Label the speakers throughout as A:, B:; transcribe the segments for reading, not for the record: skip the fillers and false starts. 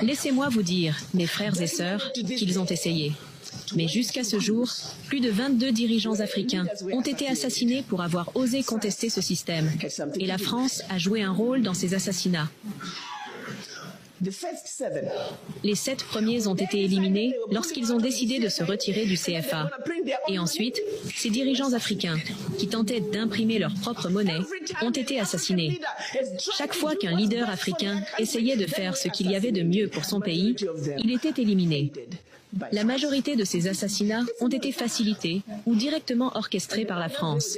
A: Laissez-moi vous dire, mes frères et sœurs, qu'ils ont essayé. Mais jusqu'à ce jour, plus de 22 dirigeants africains ont été assassinés pour avoir osé contester ce système. Et la France a joué un rôle dans ces assassinats. Les 7 premiers ont été éliminés lorsqu'ils ont décidé de se retirer du CFA. Et ensuite, ces dirigeants africains, qui tentaient d'imprimer leur propre monnaie, ont été assassinés. Chaque fois qu'un leader africain essayait de faire ce qu'il y avait de mieux pour son pays, il était éliminé. La majorité de ces assassinats ont été facilités ou directement orchestrés par la France.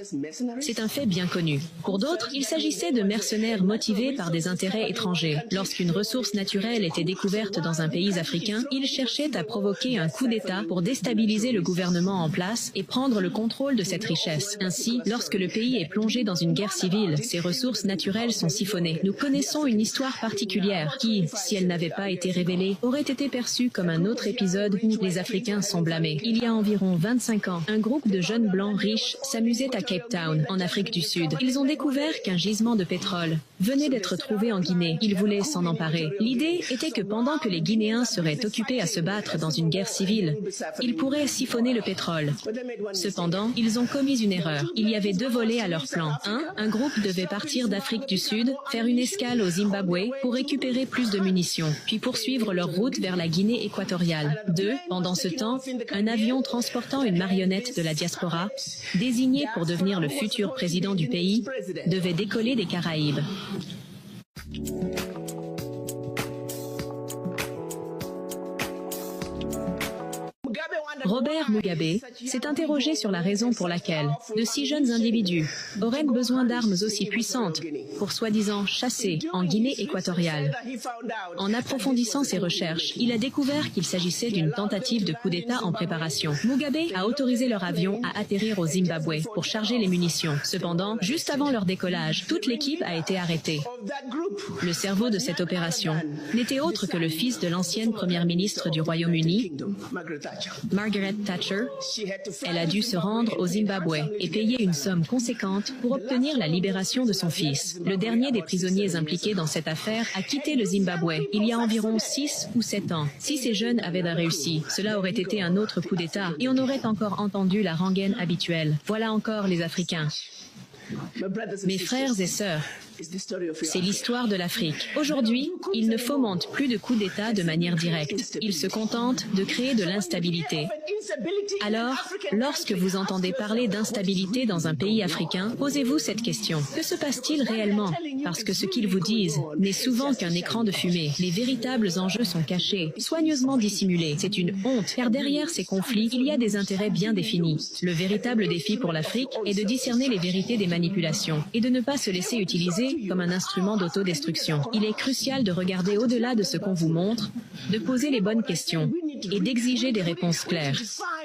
A: C'est un fait bien connu. Pour d'autres, il s'agissait de mercenaires motivés par des intérêts étrangers. Lorsqu'une ressource naturelle était découverte dans un pays africain, ils cherchaient à provoquer un coup d'État pour déstabiliser le gouvernement en place et prendre le contrôle de cette richesse. Ainsi, lorsque le pays est plongé dans une guerre civile, ses ressources naturelles sont siphonnées. Nous connaissons une histoire particulière qui, si elle n'avait pas été révélée, aurait été perçue comme un autre épisode où les Africains sont blâmés. Il y a environ 25 ans, un groupe de jeunes blancs riches s'amusait à Cape Town, en Afrique du Sud. Ils ont découvert qu'un gisement de pétrole venait d'être trouvé en Guinée. Ils voulaient s'en emparer. L'idée était que pendant que les Guinéens seraient occupés à se battre dans une guerre civile, ils pourraient siphonner le pétrole. Cependant, ils ont commis une erreur. Il y avait 2 volets à leur plan. Un groupe devait partir d'Afrique du Sud, faire une escale au Zimbabwe pour récupérer plus de munitions, puis poursuivre leur route vers la Guinée équatoriale. 2. Pendant ce temps, un avion transportant une marionnette de la diaspora, désigné pour devenir le futur président du pays, devait décoller des Caraïbes. Robert Mugabe s'est interrogé sur la raison pour laquelle de si jeunes individus auraient besoin d'armes aussi puissantes pour soi-disant chasser en Guinée équatoriale. En approfondissant ses recherches, il a découvert qu'il s'agissait d'une tentative de coup d'État en préparation. Mugabe a autorisé leur avion à atterrir au Zimbabwe pour charger les munitions. Cependant, juste avant leur décollage, toute l'équipe a été arrêtée. Le cerveau de cette opération n'était autre que le fils de l'ancienne première ministre du Royaume-Uni, Margaret Thatcher. Elle a dû se rendre au Zimbabwe et payer une somme conséquente pour obtenir la libération de son fils. Le dernier des prisonniers impliqués dans cette affaire a quitté le Zimbabwe il y a environ 6 ou 7 ans. Si ces jeunes avaient réussi, cela aurait été un autre coup d'État et on aurait encore entendu la rengaine habituelle. Voilà encore les Africains. Mes frères et sœurs, c'est l'histoire de l'Afrique. Aujourd'hui, ils ne fomentent plus de coups d'État de manière directe. Ils se contentent de créer de l'instabilité. Alors, lorsque vous entendez parler d'instabilité dans un pays africain, posez-vous cette question. Que se passe-t-il réellement? Parce que ce qu'ils vous disent n'est souvent qu'un écran de fumée. Les véritables enjeux sont cachés, soigneusement dissimulés. C'est une honte, car derrière ces conflits, il y a des intérêts bien définis. Le véritable défi pour l'Afrique est de discerner les vérités des manipulations et de ne pas se laisser utiliser comme un instrument d'autodestruction. Il est crucial de regarder au-delà de ce qu'on vous montre, de poser les bonnes questions et d'exiger des réponses claires.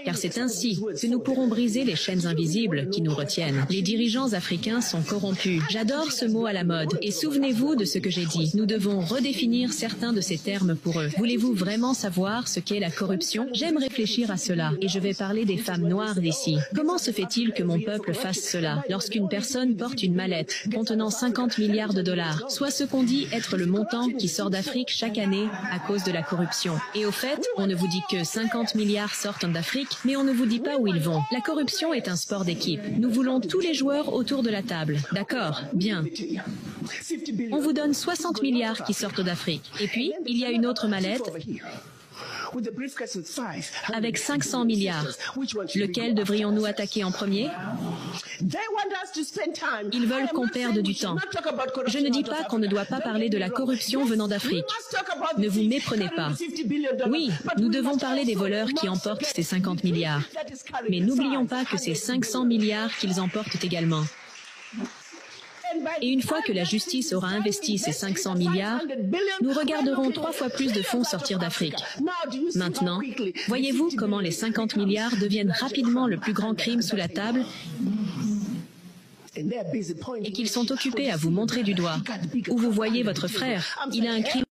A: Car c'est ainsi que nous pourrons briser les chaînes invisibles qui nous retiennent. Les dirigeants africains sont corrompus. J'adore ce mot à la mode. Et souvenez-vous de ce que j'ai dit. Nous devons redéfinir certains de ces termes pour eux. Voulez-vous vraiment savoir ce qu'est la corruption? J'aime réfléchir à cela. Et je vais parler des femmes noires d'ici. Comment se fait-il que mon peuple fasse cela? Lorsqu'une personne porte une mallette contenant 50 milliards de dollars, soit ce qu'on dit être le montant qui sort d'Afrique chaque année à cause de la corruption. Et au fait, on ne vous dit que 50 milliards sortent d'Afrique, mais on ne vous dit pas où ils vont. La corruption est un sport d'équipe. Nous voulons tous les joueurs autour de la table. D'accord, bien. On vous donne 60 milliards qui sortent d'Afrique. Et puis, il y a une autre mallette avec 500 milliards. Lequel devrions-nous attaquer en premier? Ils veulent qu'on perde du temps. Je ne dis pas qu'on ne doit pas parler de la corruption venant d'Afrique. Ne vous méprenez pas. Oui, nous devons parler des voleurs qui emportent ces 50 milliards. Mais n'oublions pas que c'est 500 milliards qu'ils emportent également. Et une fois que la justice aura investi ces 500 milliards, nous regarderons 3 fois plus de fonds sortir d'Afrique. Maintenant, voyez-vous comment les 50 milliards deviennent rapidement le plus grand crime sous la table et qu'ils sont occupés à vous montrer du doigt. Où vous voyez votre frère, il a un crime